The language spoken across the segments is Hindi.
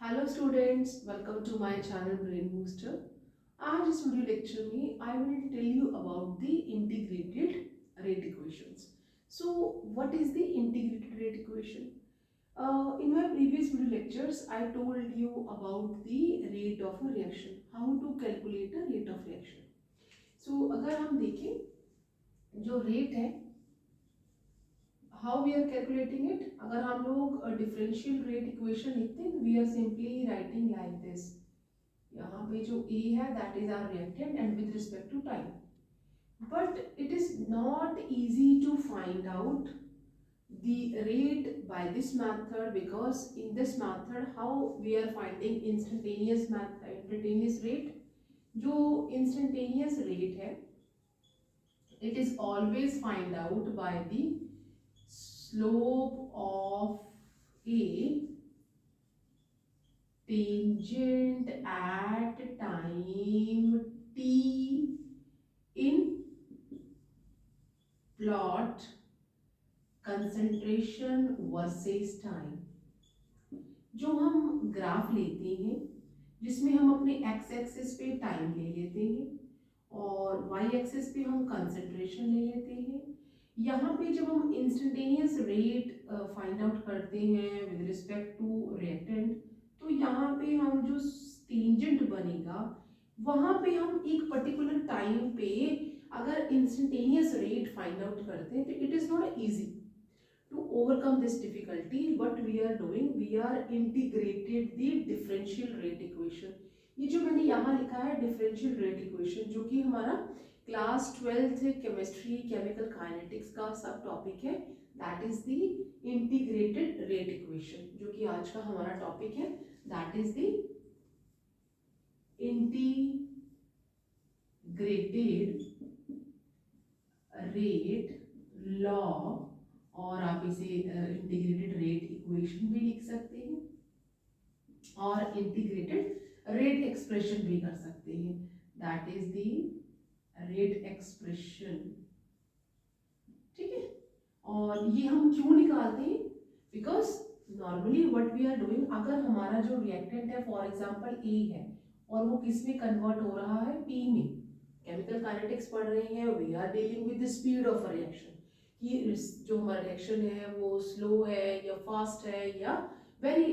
Hello students, welcome to my channel brain booster. आज इस वीडियो लेक्चर में I will tell you about the integrated rate equations. So what is the integrated rate equation? In my previous video lectures I told you about the rate of a reaction, how to calculate a rate of reaction. So अगर हम देखें जो रेट है, how we are calculating it, अगर हम लोग डिफरेंशियल रेट इक्वेशन लिखते हैं, we are simply writing like this. यहाँ पे जो ए है that is our reactant and with respect to time, but it is not easy to find out the rate by this method, because in this method how we are finding instantaneous rate. जो instantaneous rate है, it is always find out by the slope of a tangent at time t in plot concentration versus time. जो हम ग्राफ लेते हैं जिसमें हम अपने एक्स एक्सिस पे टाइम ले लेते हैं और वाई एक्सिस पे हम कंसंट्रेशन ले लेते हैं, यहाँ पे जब हम इंस्टेंटेनियस रेट फाइंड आउट करते हैं विद रिस्पेक्ट टू रिएक्टेंट, तो यहाँ पे हम जो टेंजेंट बनेगा वहाँ पे हम एक पर्टिकुलर टाइम पे अगर इंस्टेंटेनियस रेट फाइंड आउट करते हैं तो it is not easy to overcome this difficulty. What we are doing, we are integrated the differential rate equation. ये जो मैंने यहाँ लिखा है differential rate equation, जो कि हमारा class 12th chemistry chemical kinetics का सब टॉपिक है, that is the integrated rate equation, जो कि आज का हमारा टॉपिक है, that is the integrated rate law, और आप इसे इंटीग्रेटेड रेट इक्वेशन भी लिख सकते हैं और इंटीग्रेटेड रेट एक्सप्रेशन भी कर सकते हैं, that is the rate expression. ठीक है, और ये हम क्यों निकालते हैं? Because normally what we are doing, अगर हमारा जो रिएक्टेंट है फॉर एग्जांपल ए है और वो किस में कन्वर्ट हो रहा है, पी में, केमिकल काइनेटिक्स पढ़ रहे हैं, we are dealing with the speed of a reaction कि जो हमारा रिएक्शन है वो स्लो है या फास्ट है या वेरी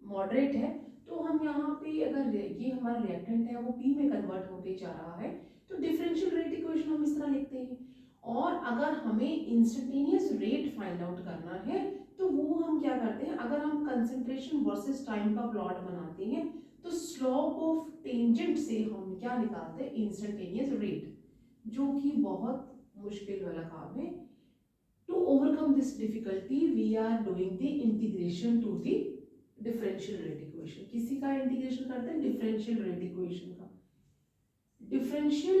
मॉडरेट है। तो हम यहाँ पे अगर ये हमारा रिएक्टेंट है वो पी में कन्वर्ट होते जा रहा है तो डिफरेंशियल रेट इक्वेशन हम इस तरह लिखते हैं। और अगर हमें इंस्टेंटेनियस रेट फाइंड आउट करना है तो वो हम क्या करते हैं, अगर हम कंसंट्रेशन वर्सेस टाइम का प्लॉट बनाते हैं तो स्लोप ऑफ टेंजेंट से हम क्या निकालते हैं, इंस्टेंटेनियस रेट, जो कि बहुत मुश्किल वाला काम है। To overcome this difficulty we are doing the integration to the differential rate equation. किसी का इंटीग्रेशन करते हैं, डिफरेंशियल रेट इक्वेशन का। डिफरेंशियल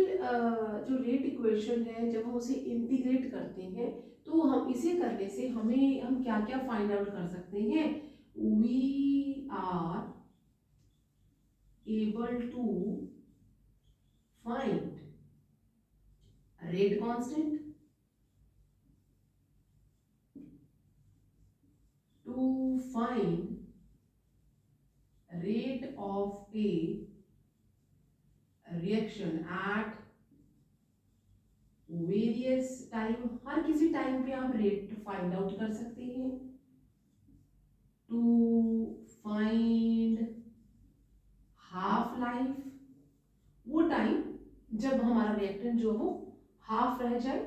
जो रेट इक्वेशन है, जब हम उसे इंटीग्रेट करते हैं तो हम इसे करने से हम क्या क्या फाइंड आउट कर सकते हैं, we are able to find rate constant, to find rate of a reaction at various time, हर किसी टाइम पे आप रेट फाइंड आउट कर सकते हैं। to find half life, वो टाइम जब हमारा रिएक्टेंट जो वो हाफ रह जाए।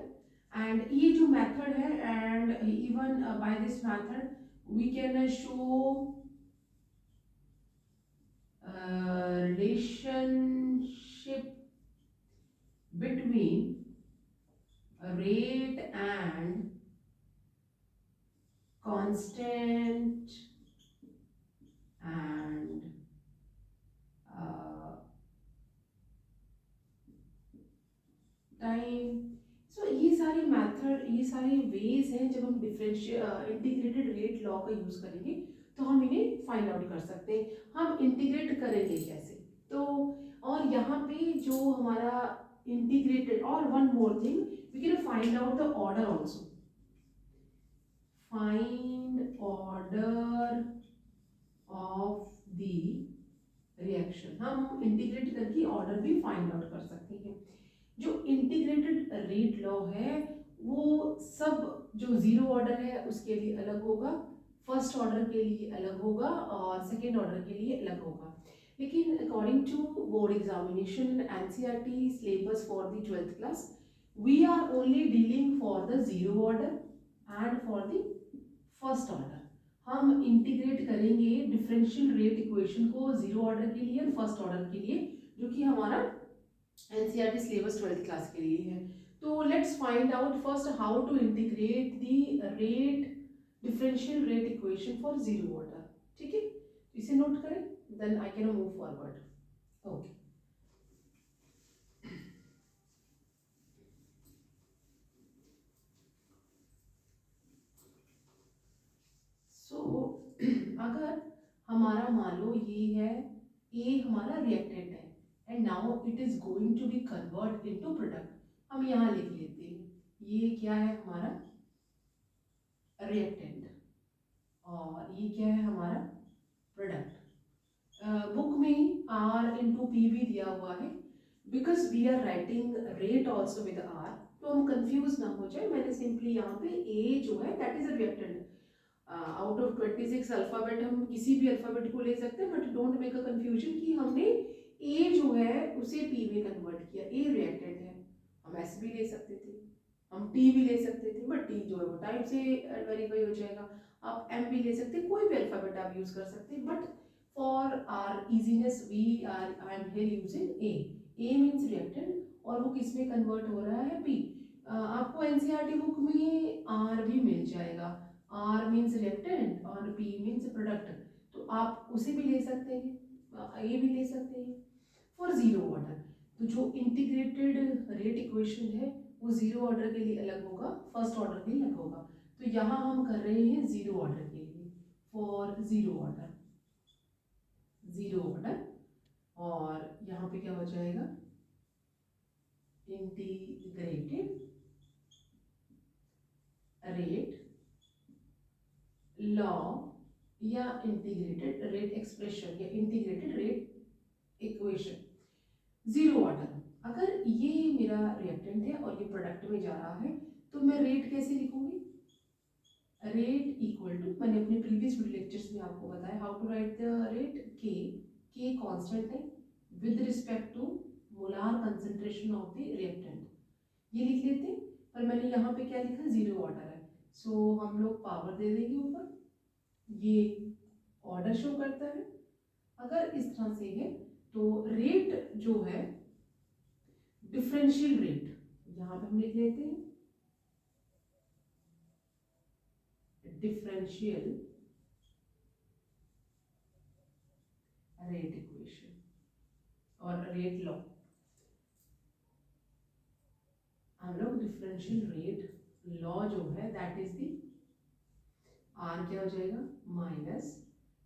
एंड ये जो मेथड है, and even by this method we can show relationship between rate and constant and time. So ये सारी मेथड, ये सारी वेज हैं, जब हम डिफरेंशियल इंटीग्रेटेड रेट लॉ का यूज करेंगे तो हम इन्हें फाइंड आउट कर सकते हैं। हम इंटीग्रेट करेंगे कैसे, तो और यहाँ पे जो हमारा इंटीग्रेटेड, और one more thing, we can find out the order also, find order of the reaction. हम इंटीग्रेट करके ऑर्डर भी फाइंड आउट कर सकते हैं। जो इंटीग्रेटेड रेट लॉ है वो सब जो जीरो ऑर्डर है उसके लिए अलग होगा, फर्स्ट ऑर्डर के लिए अलग होगा और सेकेंड ऑर्डर के लिए अलग होगा। लेकिन according to board examination NCERT syllabus for the 12th class we are only dealing for the zero order and for the first order. हम इंटीग्रेट करेंगे डिफरेंशियल रेट इक्वेशन को जीरो ऑर्डर के लिए और फर्स्ट ऑर्डर के लिए, जो कि हमारा एनसीईआरटी सिलेबस 12th क्लास के लिए है। तो let's find out first how to integrate the rate differential rate equation for zero order. ठीक है, इसे नोट करें, then I can move forward. Okay, so अगर हमारा मान लो ये है ए हमारा रिएक्टेंट है and now it is going to be convert into product. हम यहाँ लिख लेते हैं ये क्या है हमारा रिएक्टेंट और ये क्या है हमारा प्रोडक्ट। बुक में आर इंटू पी भी दिया हुआ है, because we are writing rate also with R, तो हम कंफ्यूज ना हो जाए, मैंने सिंपली यहाँ पे ए जो है that is a reactant. Out of 26 alphabet हम किसी भी अल्फाबेट को ले सकते हैं, but don't make a confusion कि हमने ए जो है उसे पी में कन्वर्ट किया। ए रिएक्टेंट है, हम एस भी ले सकते थे, हम टी भी ले सकते थे, बट टी जो है वो टाइप से वेरीफाई हो जाएगा। आप एम भी ले सकते हैं, कोई भी अल्फाबेट आप यूज कर सकते हैं, but for our easiness we are I am here using A. A means reactant और वो किस में कन्वर्ट हो रहा है, पी। आपको एनसीईआरटी बुक में आर भी मिल जाएगा, आर मीन्स रिएक्टेंट और पी मीन्स प्रोडक्ट, तो आप उसे भी ले सकते हैं, ए भी ले सकते हैं फॉर जीरो ऑर्डर। तो जो इंटीग्रेटेड रेट इक्वेशन है वो जीरो ऑर्डर के लिए अलग होगा, फर्स्ट ऑर्डर के लिए अलग होगा। तो यहाँ हम कर रहे हैं जीरो ऑर्डर के लिए, for zero order, zero order. और यहाँ पे क्या हो जाएगा, इंटीग्रेटेड रेट लॉ या इंटीग्रेटेड रेट एक्सप्रेशन या integrated rate equation zero order. अगर ये मेरा रिएक्टेंट है और ये प्रोडक्ट में जा रहा है तो मैं रेट कैसे लिखूंगी, रेट इक्वल टू, मैंने अपने प्रीवियस वीडियो लेक्चर्स में आपको बताया how to write the rate. K constant है with respect to molar concentration of the reactant, ये लिख लेते हैं। पर मैंने यहाँ पे क्या लिखा, जीरो ऑर्डर है, सो हम लोग पावर दे देंगे ऊपर, ये ऑर्डर शो करता है। अगर इस तरह से है तो रेट जो है डिफरेंशियल रेट, यहाँ पे हम लिख लेते हैं डिफरेंशियल रेट इक्वेशन और रेट लॉ। हम लोग डिफरेंशियल रेट लॉ जो है दैट इज दी आर क्या हो जाएगा minus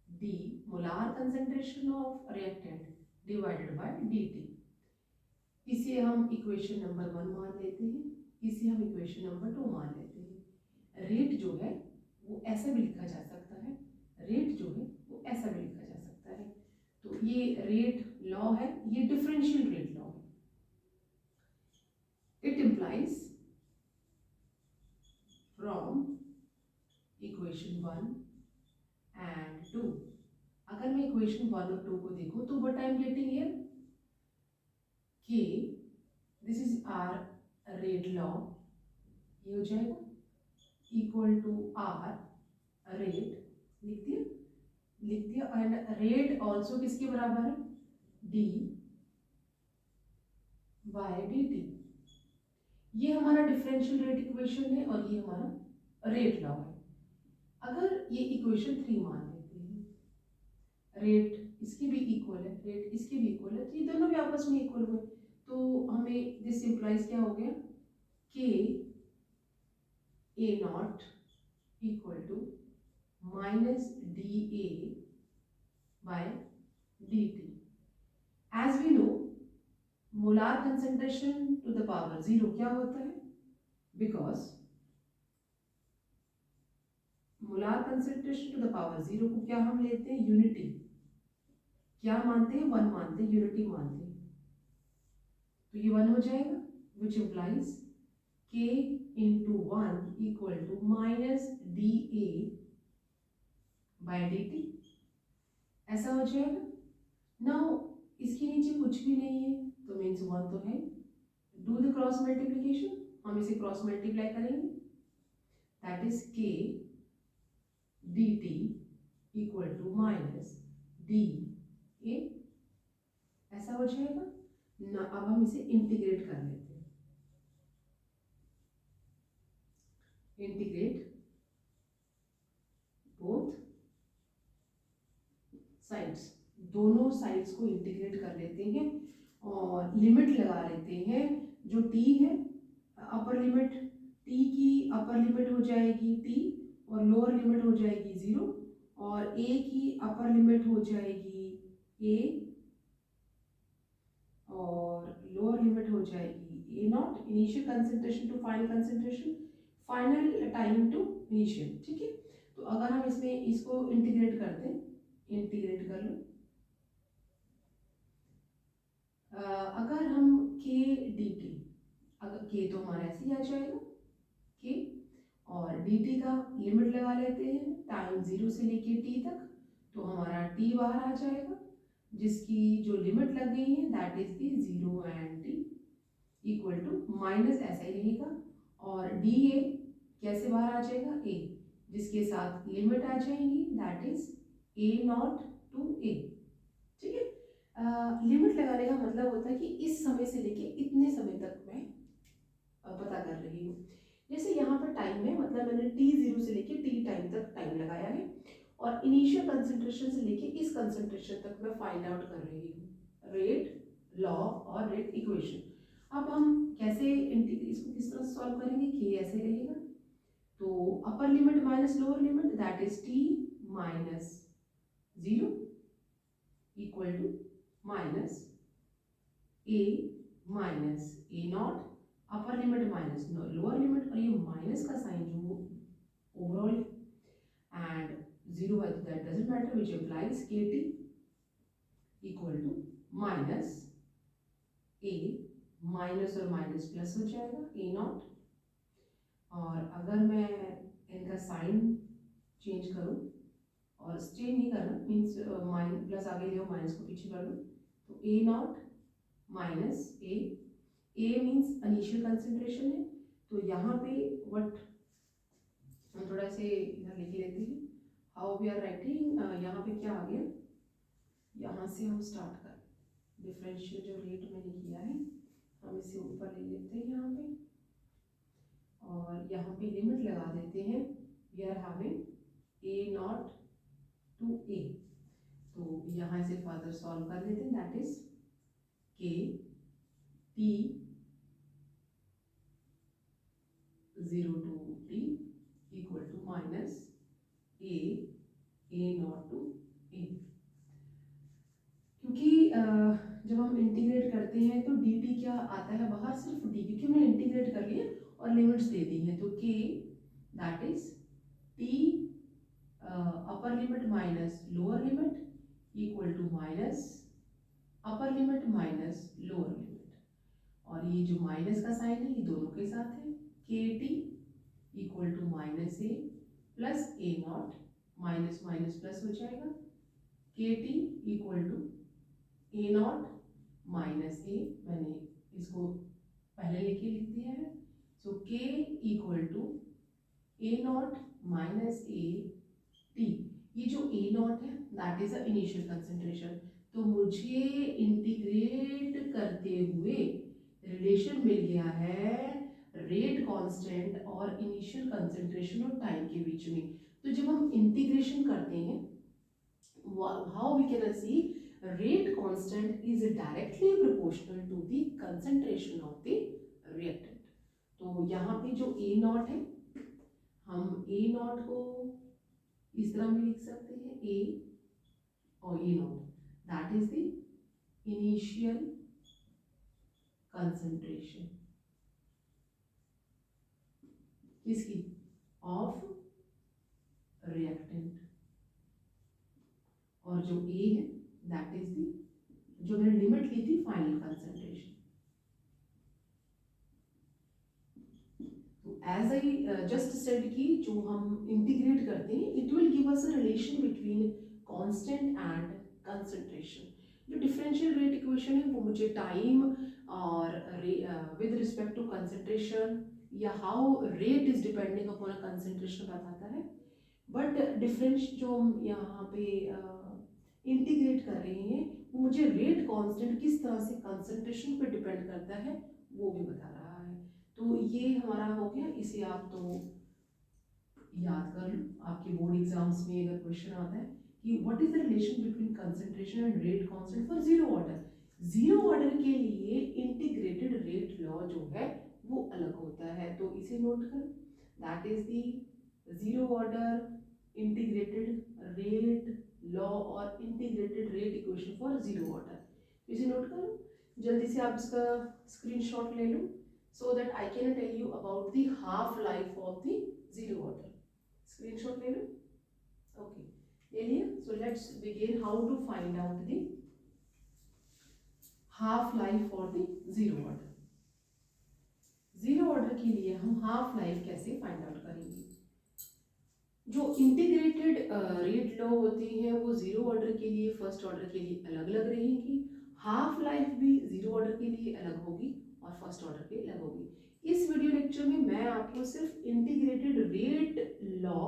D molar concentration of reactant divided by d T. इसे हम इक्वेशन नंबर 1 मान लेते हैं, इसे हम इक्वेशन नंबर 2 मान लेते हैं। रेट जो है वो ऐसा भी लिखा जा सकता है, रेट जो है वो ऐसा भी लिखा जा सकता है। तो ये रेट लॉ है, ये डिफरेंशियल रेट लॉ है। It implies from equation 1 and 2। अगर मैं इक्वेशन 1 और 2 को देखूं तो what I am getting here, k this is r rate law, ये हो जाएगा इक्वल टू आर रेट, लिख दिया एंड रेट ऑल्सो किसके बराबर है, डी बाय डी टी। ये हमारा डिफरेंशियल रेट इक्वेशन है और ये हमारा रेट लॉ है। अगर ये इक्वेशन 3 मान लेते हैं, रेट इसकी भी इक्वल है, रेट इसकी भी इक्वल है, तो ये दोनों भी आपस में इक्वल हुए, तो हमें दिस इंप्लाइज क्या हो गया, k a naught equal to minus D a by d t. As we know molar concentration to the power 0 क्या होता है, because molar concentration to the power 0 को क्या हम लेते हैं, यूनिटी, क्या मानते हैं, 1 मानते हैं, यूनिटी मानते हैं। तो ये 1 हो जाएगा, which implies k into 1 equal to minus D A by D T, ऐसा हो जाएगा। नाउ इसके नीचे कुछ भी नहीं है तो मीन्स 1 तो है। डू द क्रॉस मल्टीप्लीकेशन, हम इसे क्रॉस मल्टीप्लाई करेंगे, that is k D T equal to minus D A, ऐसा हो जाएगा ना। अब हम इसे इंटीग्रेट कर लेते हैं, इंटीग्रेट बोथ साइड्स, दोनों साइड्स को इंटीग्रेट कर लेते हैं और लिमिट लगा लेते हैं। जो t है अपर लिमिट, t की अपर लिमिट हो जाएगी t और लोअर लिमिट हो जाएगी 0, और a की अपर लिमिट हो जाएगी a और लोअर लिमिट हो जाएगी a naught, initial concentration to final concentration, final time to initial. ठीक है, तो अगर हम इसमें इसको इंटीग्रेट करते हैं, इंटीग्रेट कर लो, अगर हम k dt, अगर k तो हमारा ऐसे ही आ जाएगा k, और dt का लिमिट लगा लेते हैं टाइम 0 से लेके t तक, तो हमारा t बाहर आ जाएगा जिसकी जो लिमिट लग गई है that is the 0 and t equal to minus, ऐसा ही रहेगा। और da कैसे बाहर आ जाएगा, a, जिसके साथ लिमिट आ जाएंगी that is a naught to a। ठीक है, लिमिट लगाने का मतलब होता है कि इस समय से लेके इतने समय तक मैं पता कर रही हूँ। जैसे यहाँ पर टाइम है, मतलब मैंने t0 से लेके t टाइम तक टाइम लगाया है, और इनिशियल कंसंट्रेशन से लेके इस कंसंट्रेशन तक मैं फाइंड आउट कर रही हूँ रेट लॉ और रेट इक्वेशन। अब हम कैसे इसको किस तरह सॉल्व करेंगे कि ऐसे रहेगा, तो upper limit minus lower limit that is t minus 0 equal to minus a minus a naught, upper limit minus lower limit, और ये माइनस का साइन जो ओवरऑल एंड 0 है तो that doesn't matter, which implies kt equal to minus a, minus और माइनस प्लस हो जाएगा a नॉट, और अगर मैं इनका साइन चेंज करूँ, और चेंज नहीं करना मीन्स माइनस प्लस आगे ले माइनस को पीछे कर लो, तो a naught minus a means initial concentration है, तो यहाँ पे व्हाट हम थोड़ा से इधर लिख लेते हैं, हाउ वी आर राइटिंग, यहाँ पे क्या आ गया, यहाँ से हम स्टार्ट कर, डिफरेंशियल जो रेट मैंने किया है हम इसे ऊपर ले लेते हैं यहाँ पे, और यहाँ पे लिमिट लगा देते हैं, we are having a naught to a, तो यहाँ से फर्दर सॉल्व कर लेते हैं, that is k t 0 to t equal to minus a naught to a, क्योंकि जब हम इंटीग्रेट करते हैं तो dt क्या आता है बाहर, सिर्फ d, क्योंकि हमने इंटीग्रेट कर लिया और लिमिट्स दे दी हैं, तो k that is t upper limit minus lower limit equal to minus upper limit minus lower limit, और ये जो माइनस का साइन है ये दोनों के साथ है, kt equal to minus a plus a naught, minus minus plus हो जाएगा, kt equal to a naught minus a, मैंने इसको पहले लिख दिया है, so k equal to a naught minus a t, ये जो a नॉट है that is a initial concentration, तो मुझे इंटीग्रेट करते हुए रिलेशन मिल गया है रेट कांस्टेंट और इनिशियल कंसंट्रेशन और टाइम के बीच में। तो जब हम इंटीग्रेशन करते हैं, how we can see rate constant is directly proportional to the concentration of the reactant। तो यहाँ पे जो a नॉट है, हम a नॉट को इस तरह में लिख सकते हैं, a और a not that is the initial concentration किसकी, ऑफ रिएक्टेंट, और जो a है दैट इज दी, जो मैंने लिमिट ली थी फाइनल कंसंट्रेशन। तो एज आई जस्ट सेड कि जो हम इंटीग्रेट करते हैं it will give us a relation between constant and concentration. जो डिफरेंशियल रेट इक्वेशन है वो मुझे टाइम और विद रिस्पेक्ट टू कंसंट्रेशन या how rate is depending upon a concentration बताता है। बट डिफरेंस जो हम यहाँ पे इंटीग्रेट कर रहे हैं वो मुझे रेट कांस्टेंट किस तरह से कंसंट्रेशन पे डिपेंड करता है वो भी बता रहा है। तो ये हमारा हो गया, इसे आप तो याद कर लो, आपके बोर्ड एग्जाम्स में अगर क्वेश्चन आता है कि what is the relation between concentration and rate constant for zero order. Zero order के लिए इंटीग्रेटेड रेट लॉ जो है वो अलग होता है, तो इसे नोट करो, that is the zero order integrated rate law और integrated rate equation for zero order. इसे नोट करो, जल्दी से आप इसका स्क्रीनशॉट ले लो so that I can tell you about the half life of the zero order. Screenshot ले लो, okay, ले लिया। So let's begin how to find out the half life for the zero order. Zero order के लिए हम हाफ लाइफ कैसे फाइंड आउट करेंगे। जो इंटीग्रेटेड रेट लॉ होती है वो जीरो ऑर्डर के लिए फर्स्ट ऑर्डर के लिए अलग अलग रहेंगी, हाफ लाइफ भी जीरो ऑर्डर के लिए अलग होगी और फर्स्ट ऑर्डर के अलग होगी। इस वीडियो लेक्चर में मैं आपको सिर्फ integrated rate law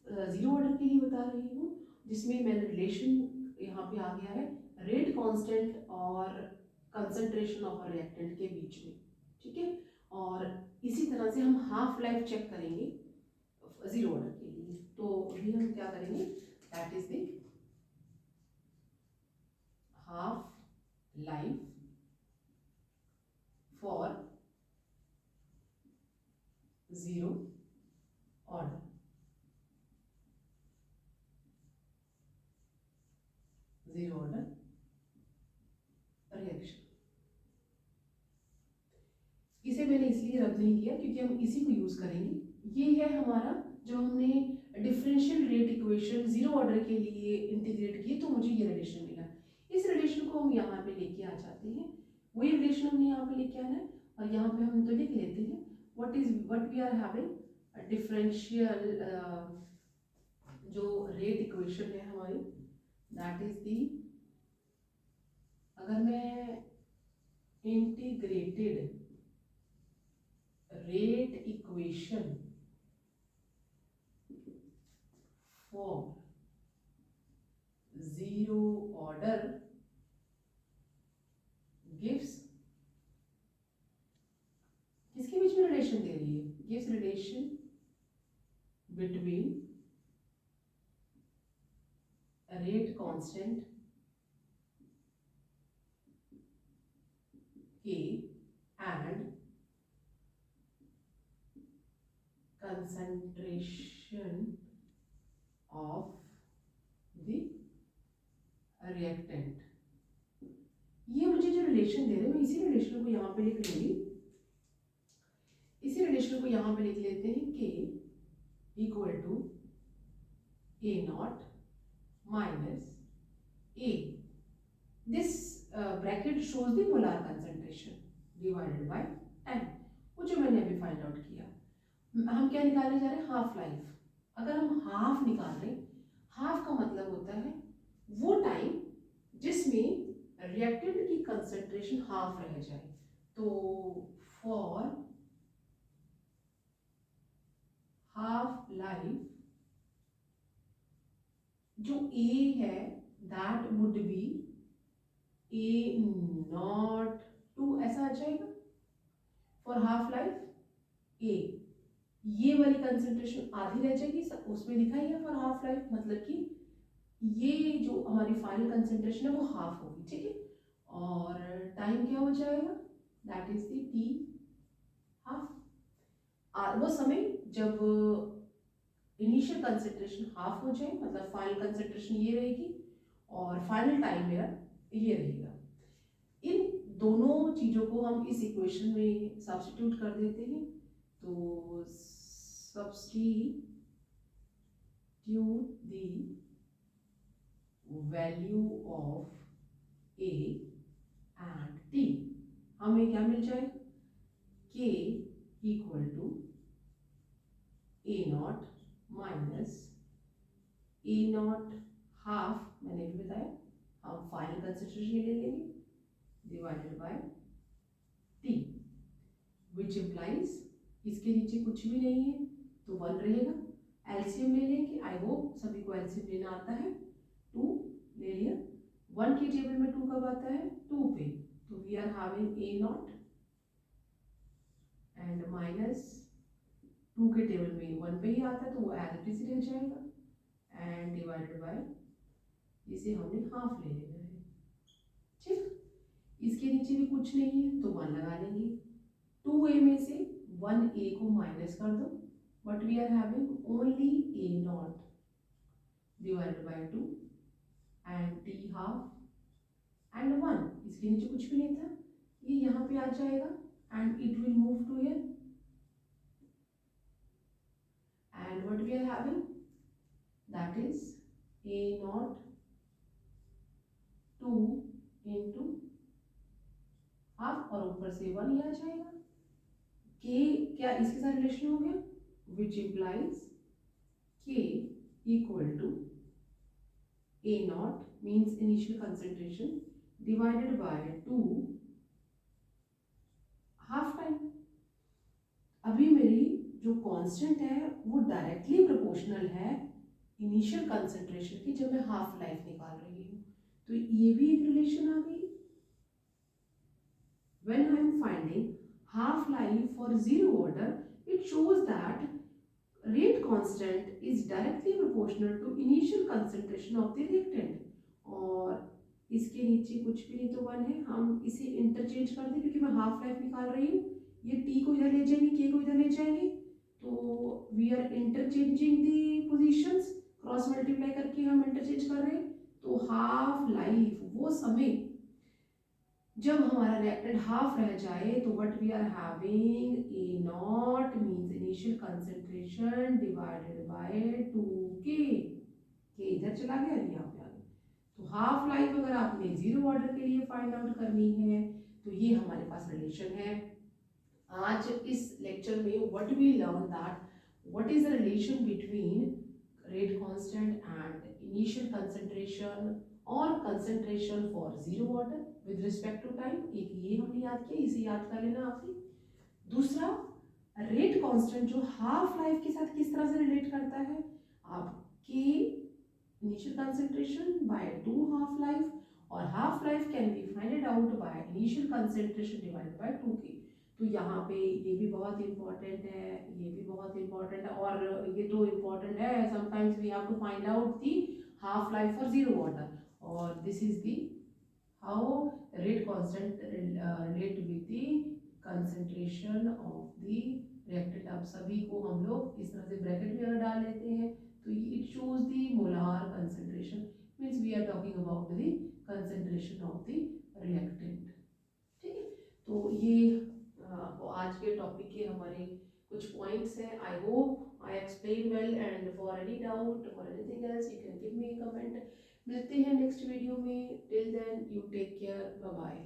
zero order के लिए बता रही हूँ, जिसमें मैंने रिलेशन यहाँ पे आ गया है रेट कांस्टेंट और कंसंट्रेशन ऑफ रिएक्टेंट के बीच में, ठीक है। और इसी तरह से हम हाफ लाइफ चेक करेंगे जीरो ऑर्डर के लिए। तो अभी हम क्या करेंगे, that is the half life for zero order. Zero order reaction, इसे मैंने इसलिए रब नहीं किया क्योंकि हम इसी को यूज करेंगे। ये है हमारा जो हमने differential rate equation zero order के लिए इंटीग्रेट की, तो मुझे ये रिलेशन मिला। इस रिलेशन को हम यहाँ पे लेके आ जाते हैं, वही रिलेशन हमने यहाँ पे लेके आना है और यहाँ पे हम तो लिख लेते हैं what we are having differential जो रेट इक्वेशन है हमारी, दैट इज दी, अगर मैं integrated rate equation for zero order gives, किसके बीच में रिलेशन दे रही है, gives relation between rate constant K and concentration of the reactant। ये मुझे जो रिलेशन दे रहे हैं मैं इसी रिलेशन को यहाँ पे लिख लूंगी, इसी रिलेशन को यहाँ पे लिख लेते हैं K equal to A naught minus A, this bracket shows the molar concentration divided by time, वो जो मैंने अभी फाइंड आउट किया। हम क्या निकालने जा रहे हैं, हाफ लाइफ। अगर हम हाफ निकाल रहे हैं, हाफ का मतलब होता है वो टाइम जिसमें रिएक्टेंट की कंसंट्रेशन हाफ रह जाए। तो फॉर हाफ लाइफ जो A है that would be A not 2, ऐसा आ जाएगा फॉर हाफ लाइफ A। ये वाली कंसंट्रेशन आधी रह जाएगी, उसमें लिखा ही है फॉर हाफ लाइफ, मतलब कि ये जो हमारी फाइनल कंसंट्रेशन है वो हाफ होगी, ठीक है। और टाइम क्या हो जाएगा, that is the T half, वो समय जब इनिशियल कंसंट्रेशन हाफ हो जाए, मतलब फाइनल कंसंट्रेशन ये रहेगी और फाइनल टाइम मेरा ये रहेगा। इन दोनों चीज़ों को हम इस इक्वेशन में सब्स्टिट्यूट कर देते हैं, तो substitute the value of A and T, हमें क्या मिल जाए, k equal to A naught minus A naught half, मैंने भी बताया हम फाइनल कंसिडरेशन ले लेंगे, divided by T, which implies इसके नीचे कुछ भी नहीं है तो 1 रहेगा। एलसीएम ले लेंगे, आई होप सभी को एलसीएम लेना आता है। 2 ले लिया, 1 की टेबल में 2 कब आता है, 2 पे, तो we are having A naught and minus 2 के टेबल में 1 पे ही आता है तो वो एज इट इज रह जाएगा एंड डिवाइडेड बाय, इसे हमने हाफ ले लेना है। ठीक, इसके नीचे भी कुछ नहीं है तो 1 लगा लेंगे। 2a में से 1a को माइनस कर दो, but we are having only A naught divided by 2 and T half and 1, इसके नीचे कुछ भी नहीं था, ये यहाँ पे आ जाएगा and it will move to here and what we are having, that is A naught 2 into half और ऊपर से 1 ही आ जाएगा। k क्या इसके साथ रिलेशन हो गया, which implies k equal to A naught means initial concentration divided by 2 half time. अभी मेरी जो कांस्टेंट है वो डायरेक्टली प्रोपोर्शनल है इनिशियल कंसेंट्रेशन की जब मैं हाफ लाइफ निकाल रही हूँ, तो ये भी एक रिलेशन आ गई। When I am finding half life for zero order, it shows that rate constant is directly proportional to initial concentration of the reactant। और इसके नीचे कुछ भी नहीं तो 1 है, हम इसे इंटरचेंज कर दें क्योंकि मैं हाफ लाइफ निकाल रही हूँ, ये t को इधर ले जाएंगे, k को इधर ले जाएंगे, तो we are interchanging the positions, cross multiply करके हम इंटरचेंज कर रहे हैं। तो हाफ लाइफ वो समय जब हमारा रिएक्टेंट हाफ रह जाए तो what we are having, A naught means initial concentration divided by 2k, के इधर चला गया, यहाँ पे आ गया। तो हाफ लाइफ अगर आपने जीरो ऑर्डर के लिए फाइंड आउट करनी है तो ये हमारे पास रिलेशन है। आज इस लेक्चर में what we learn that what is the relation between rate constant and initial concentration और concentration for zero order with respect to time. एक ये हमने याद किया, इसे याद कर लेना आपने। दूसरा, रेट कांस्टेंट जो हाफ लाइफ के साथ किस तरह से रिलेट करता है, आपके initial concentration by 2 half life, और half life can be find out by initial concentration divided by 2k। तो यहाँ पे ये भी बहुत इंपॉर्टेंट है, ये भी बहुत इंपॉर्टेंट है, और ये तो इंपॉर्टेंट है, sometimes we have to find out the half life for zero order, और this is the how rate constant relate with the concentration of the reactant। अब सभी को हम लोग इस तरह से ब्रैकेट में अगर डाल लेते हैं तो it shows the molar concentration, means we are talking about the concentration of the reactant। ठीक है, तो ये आज के टॉपिक के हमारे कुछ पॉइंट्स हैं। I hope I explain well, and for any doubt और anything else you can give me a comment. मिलते हैं नेक्स्ट वीडियो में, till then you take care, bye bye.